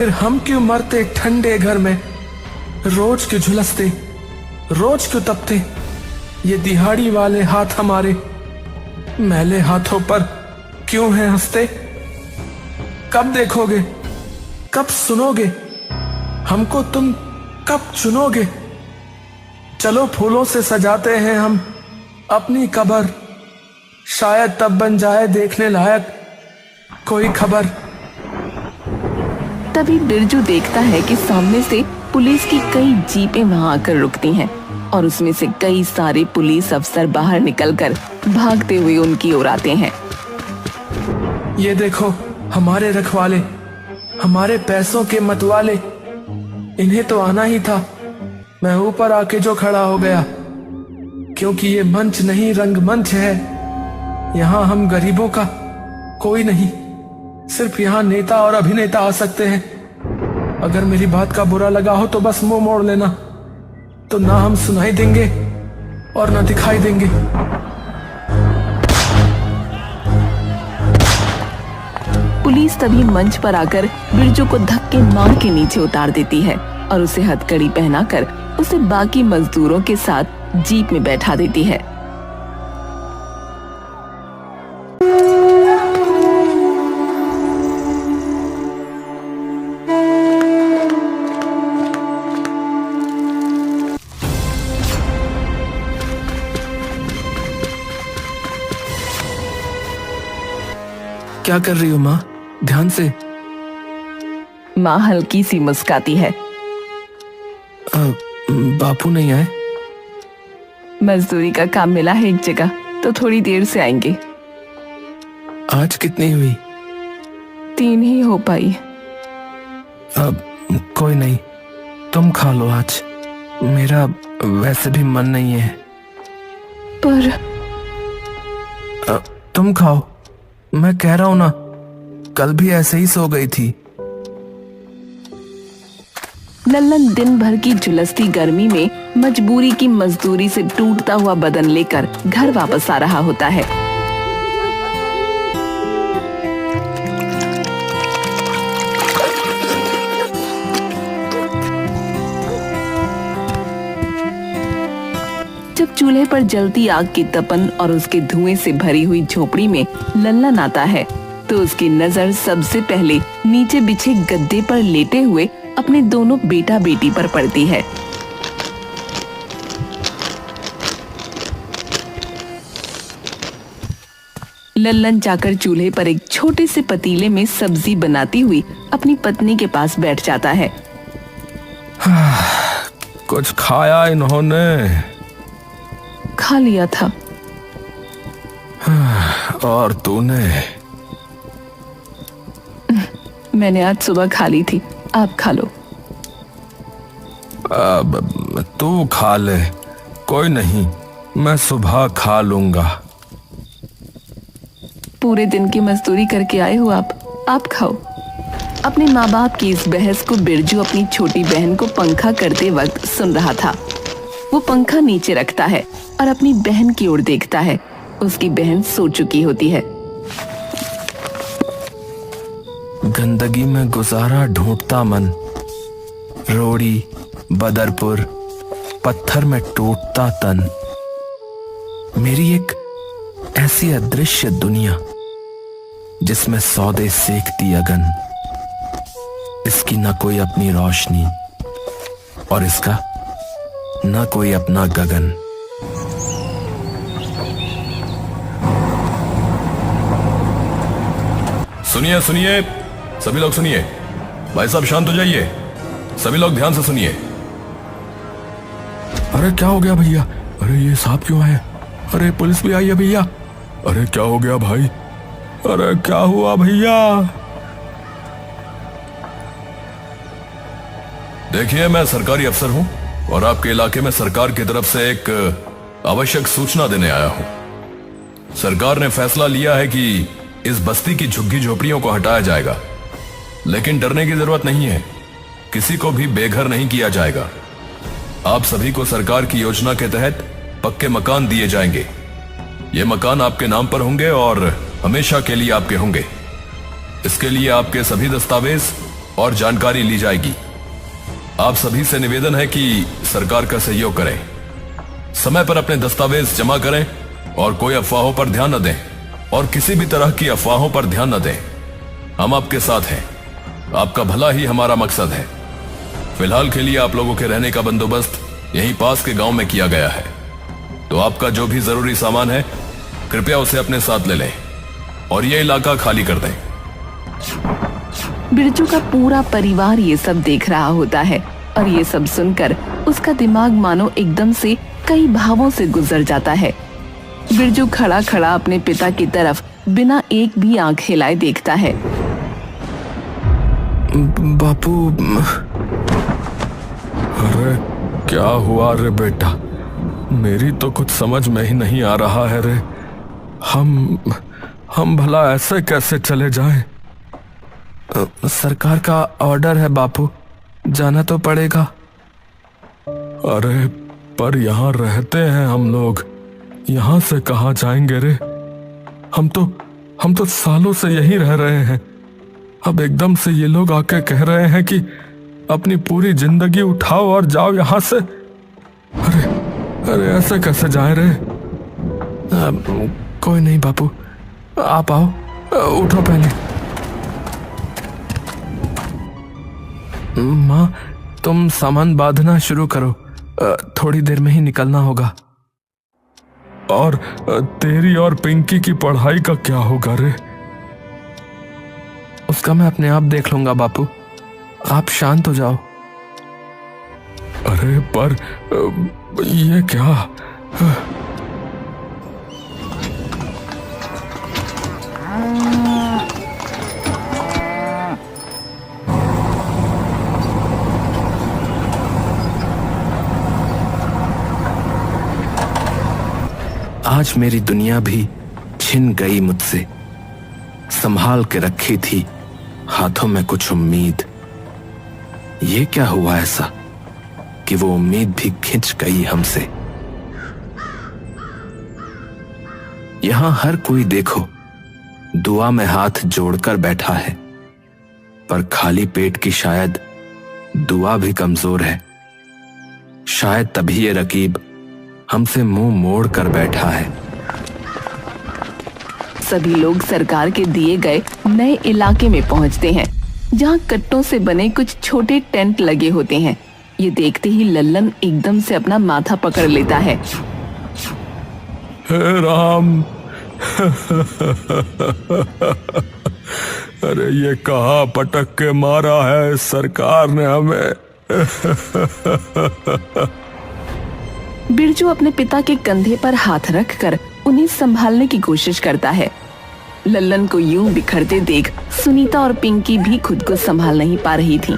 फिर हम क्यों मरते ठंडे घर में, रोज क्यों झुलसते, रोज क्यों तपते ये दिहाड़ी वाले हाथ हमारे, मैले हाथों पर क्यों हैं हंसते। कब देखोगे, कब सुनोगे, हमको तुम कब चुनोगे। चलो फूलों से सजाते हैं हम अपनी कब्र, शायद तब बन जाए देखने लायक कोई खबर। तभी बिरजू देखता है कि सामने से पुलिस की कई जीपें वहां आकर रुकती हैं और उसमें से कई सारे पुलिस अफसर बाहर निकलकर भागते हुए उनकी ओर आते हैं। ये देखो हमारे रखवाले, हमारे पैसों के मतवाले, इन्हें तो आना ही था। मैं ऊपर आके जो खड़ा हो गया, क्योंकि ये मंच नहीं रंगमंच है। यहाँ हम गरीबों का कोई नहीं, सिर्फ यहाँ नेता और अभिनेता आ सकते हैं। अगर मेरी बात का बुरा लगा हो तो बस मुंह मोड़ लेना, तो ना हम सुनाई देंगे और ना दिखाई देंगे। पुलिस तभी मंच पर आकर बिरजू को धक्के मार के नीचे उतार देती है और उसे हथकड़ी पहनाकर उसे बाकी मजदूरों के साथ जीप में बैठा देती है। क्या कर रही हो माँ, ध्यान से। माँ हल्की सी मुस्काती है। बापू नहीं आए? मजदूरी का काम मिला है एक जगह, तो थोड़ी देर से आएंगे। आज कितनी हुई? 3 ही हो पाई। अब कोई नहीं, तुम खा लो आज, मेरा वैसे भी मन नहीं है। पर तुम खाओ, मैं कह रहा हूं ना, कल भी ऐसे ही सो गई थी। लल्लन दिन भर की झुलसती गर्मी में मजबूरी की मजदूरी से टूटता हुआ बदन लेकर घर वापस आ रहा होता है। जब चूल्हे पर जलती आग की तपन और उसके धुएं से भरी हुई झोपड़ी में लल्लन आता है, तो उसकी नजर सबसे पहले नीचे बिछे गद्दे पर लेटे हुए अपने दोनों बेटा बेटी पर पड़ती है। लल्लन जाकर चूल्हे पर एक छोटे से पतीले में सब्जी बनाती हुई अपनी पत्नी के पास बैठ जाता है। कुछ खाया इन्होंने? खा लिया था। और तूने? मैंने आज सुबह खा ली थी, आप खा लो। अब तू खा ले, कोई नहीं, मैं सुबह खा लूंगा। पूरे दिन की मजदूरी करके आए हो आप खाओ। अपने माँ बाप की इस बहस को बिरजू अपनी छोटी बहन को पंखा करते वक्त सुन रहा था। वो पंखा नीचे रखता है और अपनी बहन की ओर देखता है। उसकी बहन सो चुकी होती है। गंदगी में गुजारा ढूंढता मन, रोड़ी बदरपुर पत्थर में टूटता तन। मेरी एक ऐसी अदृश्य दुनिया जिसमें सौदे सेकती अगन, इसकी न कोई अपनी रोशनी और इसका न कोई अपना गगन। सुनिए सुनिए, सभी लोग सुनिए। भाई साहब शांत हो जाइए, सभी लोग ध्यान से सुनिए। अरे क्या हो गया भैया? अरे ये सांप क्यों है? अरे पुलिस भी आई है भैया। अरे क्या हो गया भाई? अरे क्या हुआ भैया? देखिए, मैं सरकारी अफसर हूं और आपके इलाके में सरकार की तरफ से एक आवश्यक सूचना देने आया हूं। सरकार ने फैसला लिया है कि इस बस्ती की झुग्गी झोपड़ियों को हटाया जाएगा, लेकिन डरने की जरूरत नहीं है, किसी को भी बेघर नहीं किया जाएगा। आप सभी को सरकार की योजना के तहत पक्के मकान दिए जाएंगे। ये मकान आपके नाम पर होंगे और हमेशा के लिए आपके होंगे। इसके लिए आपके सभी दस्तावेज और जानकारी ली जाएगी। आप सभी से निवेदन है कि सरकार का सहयोग करें, समय पर अपने दस्तावेज जमा करें और कोई अफवाहों पर ध्यान न दें और किसी भी तरह की अफवाहों पर ध्यान न दें। हम आपके साथ हैं, आपका भला ही हमारा मकसद है। फिलहाल के लिए आप लोगों के रहने का बंदोबस्त यहीं पास के गांव में किया गया है, तो आपका जो भी जरूरी सामान है कृपया उसे अपने साथ ले लें और यह इलाका खाली कर दें। बिरजू का पूरा परिवार ये सब देख रहा होता है और ये सब सुनकर उसका दिमाग मानो एकदम से कई भावों से गुजर जाता है। बिरजू खड़ा खड़ा अपने पिता की तरफ बिना एक भी आंख हिलाए देखता है। बापू, अरे क्या हुआ रे बेटा? मेरी तो कुछ समझ में ही नहीं आ रहा है रे। हम भला ऐसे कैसे चले जाएं? सरकार का ऑर्डर है बापू, जाना तो पड़ेगा। अरे पर यहाँ रहते हैं हम लोग, यहाँ से कहाँ जाएंगे रे? हम तो सालों से यहीं रह रहे हैं। अब एकदम से ये लोग आके कह रहे हैं कि अपनी पूरी जिंदगी उठाओ और जाओ यहाँ से। अरे ऐसे कैसे जाए रे? कोई नहीं बापू, आप आओ, उठो पहले। माँ, तुम सामान बांधना शुरू करो, थोड़ी देर में ही निकलना होगा। और तेरी और पिंकी की पढ़ाई का क्या होगा रे? उसका मैं अपने आप देख लूंगा बापू, आप शांत हो जाओ। अरे पर ये क्या? आज मेरी दुनिया भी छिन गई मुझसे, संभाल के रखी थी हाथों में कुछ उम्मीद। ये क्या हुआ ऐसा कि वो उम्मीद भी खिंच गई हमसे। यहां हर कोई देखो दुआ में हाथ जोड़कर बैठा है, पर खाली पेट की शायद दुआ भी कमजोर है। शायद तभी ये रकीब हमसे मुंह मोड़ कर बैठा है। सभी लोग सरकार के दिए गए नए इलाके में पहुंचते हैं, जहां कट्टों से बने कुछ छोटे टेंट लगे होते हैं। ये देखते ही लल्लन एकदम से अपना माथा पकड़ लेता है। हे राम, अरे ये कहाँ पटक के मारा है सरकार ने हमें। बिरजू अपने पिता के कंधे पर हाथ रखकर उन्हें संभालने की कोशिश करता है। लल्लन को यूं बिखरते देख सुनीता और पिंकी भी खुद को संभाल नहीं पा रही थीं।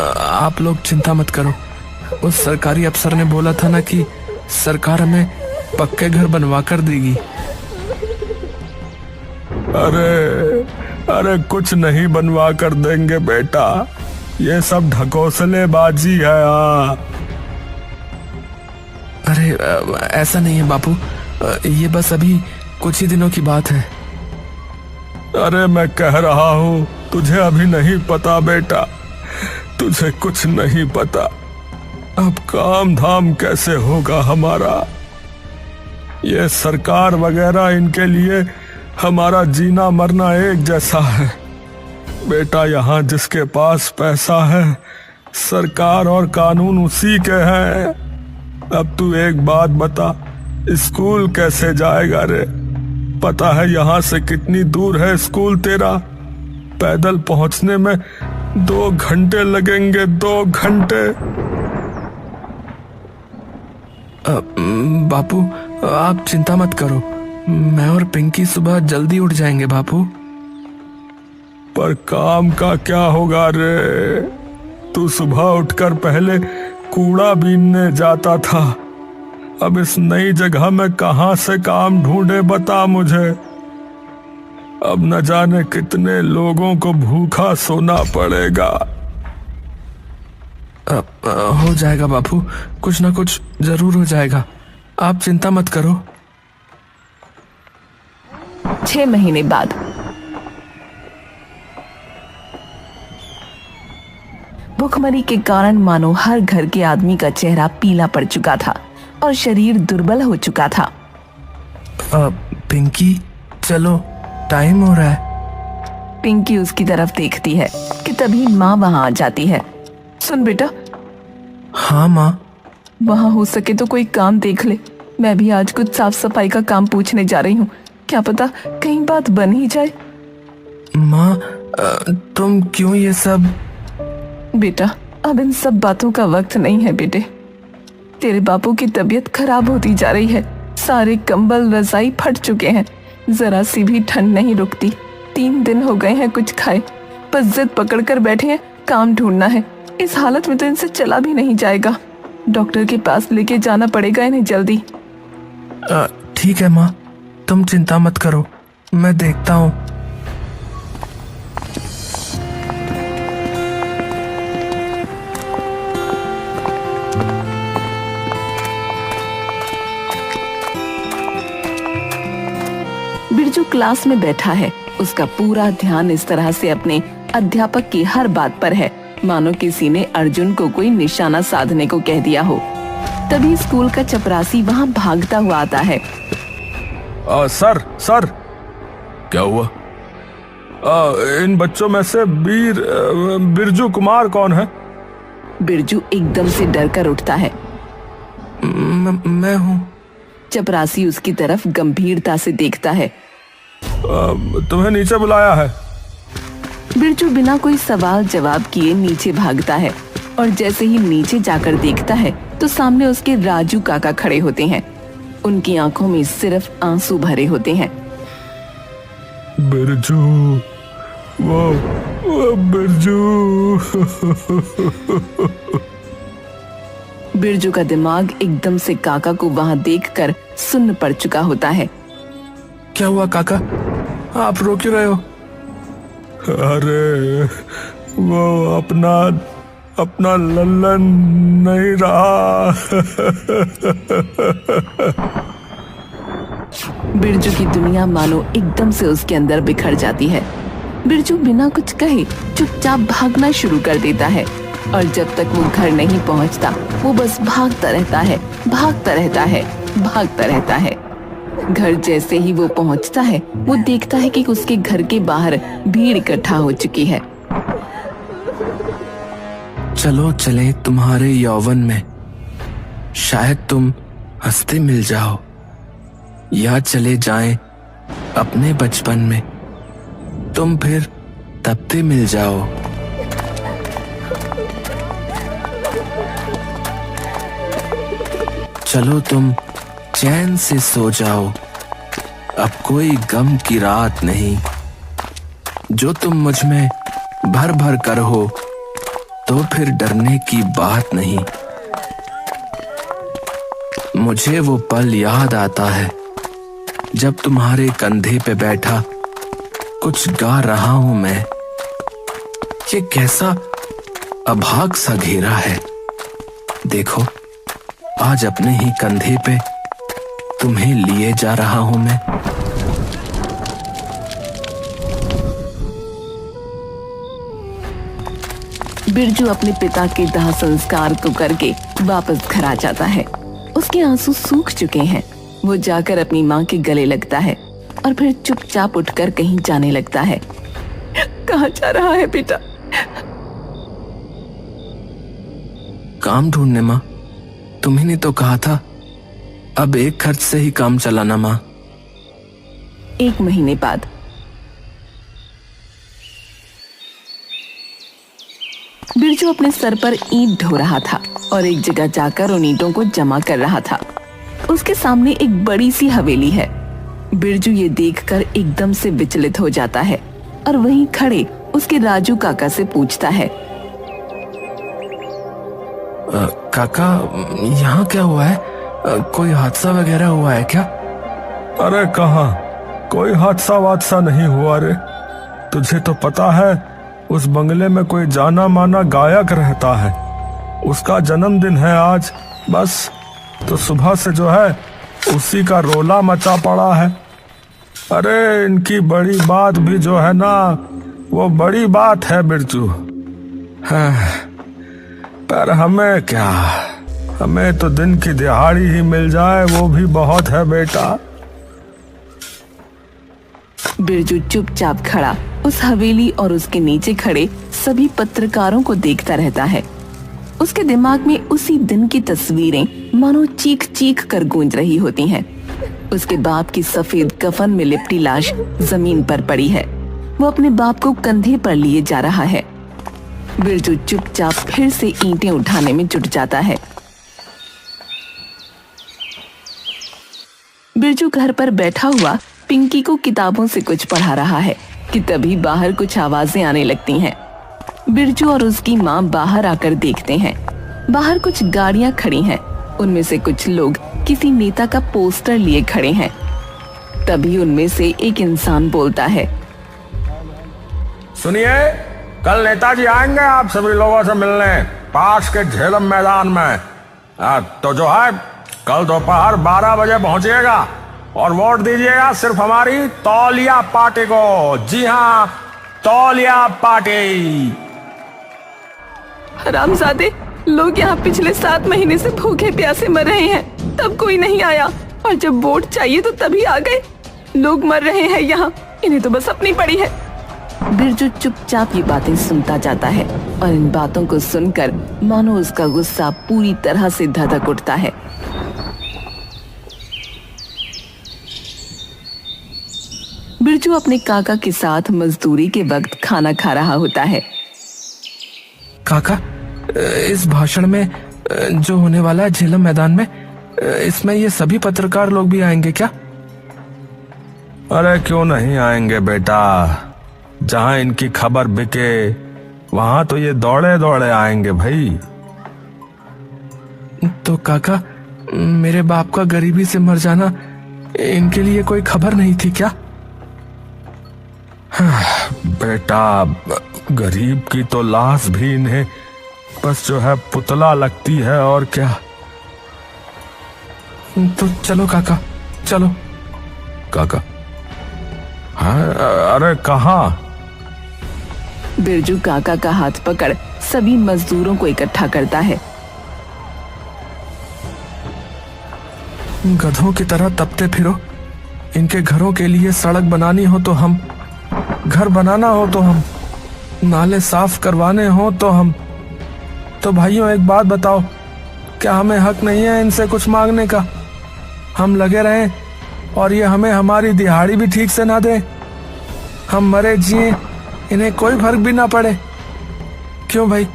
आप लोग चिंता मत करो, उस सरकारी अफसर ने बोला था ना कि सरकार हमें पक्के घर बनवा कर देगी। अरे कुछ नहीं बनवा कर देंगे बेटा, ये सब ढकोसलेबाजी है। अरे ऐसा नहीं है बापू, ये बस अभी कुछ ही दिनों की बात है। अरे मैं कह रहा हूँ तुझे अभी नहीं पता बेटा, तुझे कुछ नहीं पता। अब काम धाम कैसे होगा हमारा? ये सरकार वगैरह, इनके लिए हमारा जीना मरना एक जैसा है बेटा। यहाँ जिसके पास पैसा है, सरकार और कानून उसी के हैं। अब तू एक बात बता, स्कूल कैसे जाएगा रे? पता है यहाँ से कितनी दूर है स्कूल तेरा? पैदल पहुंचने में 2 घंटे लगेंगे, 2 घंटे। बापू आप चिंता मत करो, मैं और पिंकी सुबह जल्दी उठ जाएंगे बापू। पर काम का क्या होगा रे? तू सुबह उठकर पहले कूड़ा बीनने जाता था, अब इस नई जगह में कहां से काम ढूंढे बता मुझे। अब न जाने कितने लोगों को भूखा सोना पड़ेगा। हो जाएगा बापू, कुछ ना कुछ जरूर हो जाएगा, आप चिंता मत करो। 6 महीने बाद भुखमरी के कारण मानो हर घर के आदमी का चेहरा पीला पड़ चुका था और शरीर दुर्बल हो चुका था। पिंकी चलो, टाइम हो रहा है। पिंकी उसकी तरफ देखती है कि तभी माँ वहाँ आ जाती है। सुन बेटा। हाँ माँ। वहाँ हो सके तो कोई काम देख ले, मैं भी आज कुछ साफ सफाई का काम पूछने जा रही हूँ, क्या पता कहीं बात बन ही जाए। माँ तुम क्यों ये सब? बेटा अब इन सब बातों का वक्त नहीं है बेटे। तेरे बापू की तबीयत खराब होती जा रही है, सारे कंबल रजाई फट चुके हैं, जरा सी भी ठंड नहीं रुकती। 3 दिन हो गए हैं कुछ खाए, बस जिद पकड़ कर बैठे हैं, काम ढूंढना है। इस हालत में तो इनसे चला भी नहीं जाएगा, डॉक्टर के पास लेके जाना पड़ेगा इन्हें जल्दी। ठीक है माँ, तुम चिंता मत करो, मैं देखता हूँ। बिरजू क्लास में बैठा है, उसका पूरा ध्यान इस तरह से अपने अध्यापक की हर बात पर है मानो किसी ने अर्जुन को कोई निशाना साधने को कह दिया हो। तभी स्कूल का चपरासी वहाँ भागता हुआ आता है। सर सर, क्या हुआ? इन बच्चों में से बिरजू कुमार कौन है? बिरजू एकदम से डर कर उठता है। मैं हूँ। चपरासी उसकी तरफ गंभीरता से देखता है। तुम्हें नीचे बुलाया है। बिरजू बिना कोई सवाल जवाब किए नीचे भागता है और जैसे ही नीचे जाकर देखता है तो सामने उसके राजू काका खड़े होते हैं। उनकी आंखों में सिर्फ आंसू भरे होते हैं। बिरजू, वो बिरजू। बिरजू का दिमाग एकदम से काका को वहां देखकर सुन्न पड़ चुका होता है। क्या हुआ काका, आप रो क्यों रहे हो? अरे वो अपना लल्लन नहीं रहा। बिरजू की दुनिया मानो एकदम से उसके अंदर बिखर जाती है। बिरजू बिना कुछ कहे चुपचाप भागना शुरू कर देता है और जब तक वो घर नहीं पहुंचता वो बस भागता रहता है, भागता रहता है, भागता रहता है। घर जैसे ही वो पहुंचता है वो देखता है कि उसके घर के बाहर भीड़ इकट्ठा हो चुकी है। चलो चले तुम्हारे यौवन में, शायद तुम हंसते मिल जाओ, या चले जाएं अपने बचपन में, तुम फिर तपते मिल जाओ। चलो तुम चैन से सो जाओ, अब कोई गम की रात नहीं। जो तुम मुझ में भर भर कर हो तो फिर डरने की बात नहीं। मुझे वो पल याद आता है जब तुम्हारे कंधे पे बैठा कुछ गा रहा हूं मैं। ये कैसा अभाग सा घेरा है, देखो आज अपने ही कंधे पे तुम्हें लिए जा रहा हूं मैं। बिरजू अपने पिता के दाह संस्कार को करके वापस घर आ जाता है। उसके आंसू सूख चुके हैं। वो जाकर अपनी माँ के गले लगता है और फिर चुपचाप उठकर कहीं जाने लगता है। कहाँ जा रहा है बेटा? काम ढूंढने माँ, तुम्ही ने तो कहा था अब एक खर्च से ही काम चलाना माँ। 1 महीने बाद बिरजू अपने सर पर ईंट ढो रहा था और एक जगह जाकर उन ईंटों को जमा कर रहा था। उसके सामने एक बड़ी सी हवेली है। बिरजू ये देखकर एकदम से विचलित हो जाता है और वहीं खड़े उसके राजू काका से पूछता है। काका, यहाँ क्या हुआ है? कोई हादसा वगैरह हुआ है क्या? अरे कहाँ, कोई हादसा वादसा नहीं हुआ रे। तुझे तो पता है उस बंगले में कोई जाना माना गायक रहता है, उसका जन्मदिन है आज, बस तो सुबह से जो है उसी का रोला मचा पड़ा है। अरे इनकी बड़ी बात भी जो है ना वो बड़ी बात है बिरजू। हाँ, पर हमें क्या, हमें तो दिन की दिहाड़ी ही मिल जाए वो भी बहुत है बेटा। बिरजू चुपचाप खड़ा उस हवेली और उसके नीचे खड़े सभी पत्रकारों को देखता रहता है। उसके दिमाग में उसी दिन की तस्वीरें मानो चीख चीख कर गूंज रही होती हैं। उसके बाप की सफेद कफन में लिपटी लाश जमीन पर पड़ी है। वो अपने बाप को कंधे पर लिए जा रहा है। बिरजू चुपचाप फिर से ईंटें उठाने में जुट जाता है। बिरजू घर पर बैठा हुआ पिंकी को किताबों से कुछ पढ़ा रहा है कि तभी बाहर कुछ आवाजें आने लगती हैं। बिरजू और उसकी माँ बाहर आकर देखते हैं। बाहर कुछ गाड़ियां खड़ी हैं। उनमें से कुछ लोग किसी नेता का पोस्टर लिए खड़े हैं। तभी उनमें से एक इंसान बोलता है, सुनिए, कल नेताजी आएंगे आप सभी लोगों से मिलने पास के झेलम मैदान में। तो जो है कल दोपहर 12 बजे पहुंचिएगा और वोट दीजिएगा सिर्फ हमारी तौलिया पार्टी को। जी हाँ, तौलिया पार्टी। हरामजादे, लोग यहाँ पिछले 7 महीने से भूखे प्यासे मर रहे हैं, तब कोई नहीं आया, और जब वोट चाहिए तो तभी आ गए। लोग मर रहे हैं यहाँ, इन्हें तो बस अपनी पड़ी है। बिरजू चुपचाप ये बातें सुनता जाता है और इन बातों को सुनकर मानो उसका गुस्सा पूरी तरह से धधक उठता है। बिरजू अपने काका के साथ मजदूरी के वक्त खाना खा रहा होता है। काका, इस भाषण में जो होने वाला है झेलम मैदान में, इसमें ये सभी पत्रकार लोग भी आएंगे क्या? अरे क्यों नहीं आएंगे बेटा, जहां इनकी खबर बिके वहां तो ये दौड़े दौड़े आएंगे भाई। तो काका, मेरे बाप का गरीबी से मर जाना इनके लिए कोई खबर नहीं थी क्या? बेटा, गरीब की तो लाश भी इन्हें बस जो है पुतला लगती है, और क्या। तो चलो काका, चलो। काका? हाँ, अरे कहाँ? बिरजू काका का हाथ पकड़ सभी मजदूरों को इकट्ठा करता है। गधों की तरह तपते फिरो, इनके घरों के लिए सड़क बनानी हो तो हम, घर बनाना हो तो हम, नाले साफ करवाने हो तो हम। तो भाइयों एक बात बताओ, क्या हमें हक नहीं है इनसे कुछ मांगने का? हम लगे रहें और ये हमें हमारी दिहाड़ी भी ठीक से ना दे। हम मरे जिए इन्हें कोई फर्क भी ना पड़े। क्यों भाई,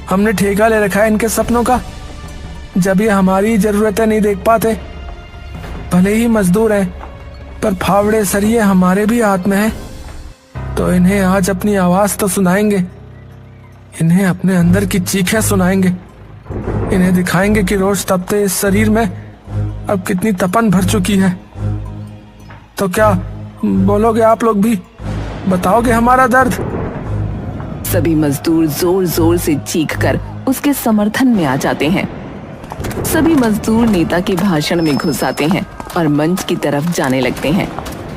हमने ठेका ले रखा है इनके सपनों का। जब ये हमारी जरूरतें नहीं देख पाते, भले ही मजदूर हैं पर फावड़े सरिये हमारे भी हाथ में है। तो इन्हें आज अपनी आवाज तो सुनाएंगे, इन्हें अपने अंदर की चीखें सुनाएंगे, इन्हें दिखाएंगे कि रोज तपते इस शरीर में अब कितनी तपन भर चुकी है। तो क्या बोलोगे आप लोग भी? बताओगे हमारा दर्द? सभी मजदूर जोर जोर से चीखकर उसके समर्थन में आ जाते हैं। सभी मजदूर नेता के भाषण में घुस आते हैं और मंच की तरफ जाने लगते हैं।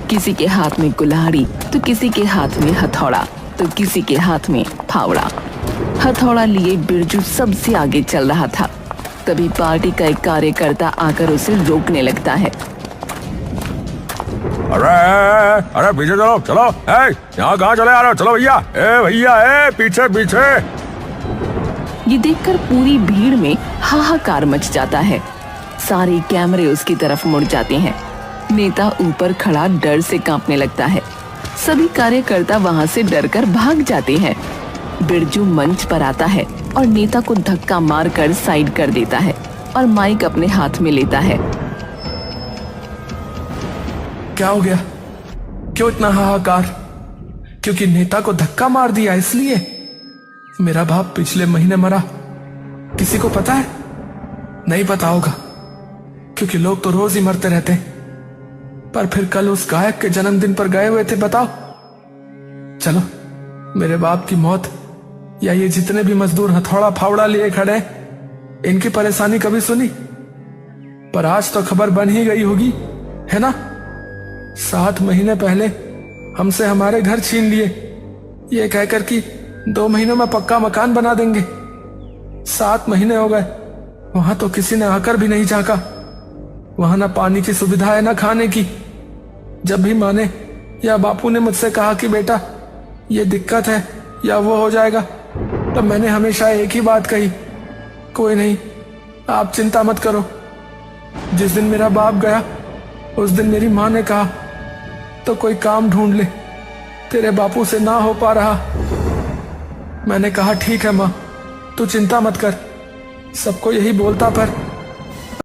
किसी के हाथ में कुल्हाड़ी तो किसी के हाथ में हथौड़ा तो किसी के हाथ में फावड़ा। हथौड़ा लिए बिरजू सबसे आगे चल रहा था। तभी पार्टी का एक कार्यकर्ता आकर उसे रोकने लगता है। अरे अरे पीछे चलो, चलो। यहाँ कहाँ चले आ रहे हो? चलो भैया, भैया पीछे पीछे। ये देखकर पूरी भीड़ में हाहाकार मच जाता है। सारे कैमरे उसकी तरफ मुड़ जाते हैं। नेता ऊपर खड़ा डर से कांपने लगता है। सभी कार्यकर्ता वहां से डरकर भाग जाते हैं। बिरजू मंच पर आता है और नेता को धक्का मारकर साइड कर देता है और माइक अपने हाथ में लेता है। क्या हो गया? क्यों इतना हाहाकार? क्योंकि नेता को धक्का मार दिया इसलिए? मेरा बाप पिछले महीने मरा, किसी को पता है? नहीं पता होगा, क्योंकि लोग तो रोज ही मरते रहते हैं। पर फिर कल उस गायक के जन्मदिन पर गए हुए थे, बताओ। चलो, मेरे बाप की मौत या ये जितने भी मजदूर हथौड़ा फावड़ा लिए खड़े, इनकी परेशानी कभी सुनी? पर आज तो खबर बन ही गई होगी, है ना? 7 महीने पहले हमसे हमारे घर छीन लिए, ये कहकर कि 2 महीनों में पक्का मकान बना देंगे। 7 महीने हो गए, वहां तो किसी ने आकर भी नहीं झांका। वहां ना पानी की सुविधा है ना खाने की। जब भी माँ ने या बापू ने मुझसे कहा कि बेटा ये दिक्कत है या वो हो जाएगा, तब मैंने हमेशा एक ही बात कही, कोई नहीं, आप चिंता मत करो। जिस दिन मेरा बाप गया उस दिन मेरी माँ ने कहा तो कोई काम ढूंढ ले, तेरे बापू से ना हो पा रहा। मैंने कहा ठीक है माँ, तू चिंता मत कर। सबको यही बोलता पर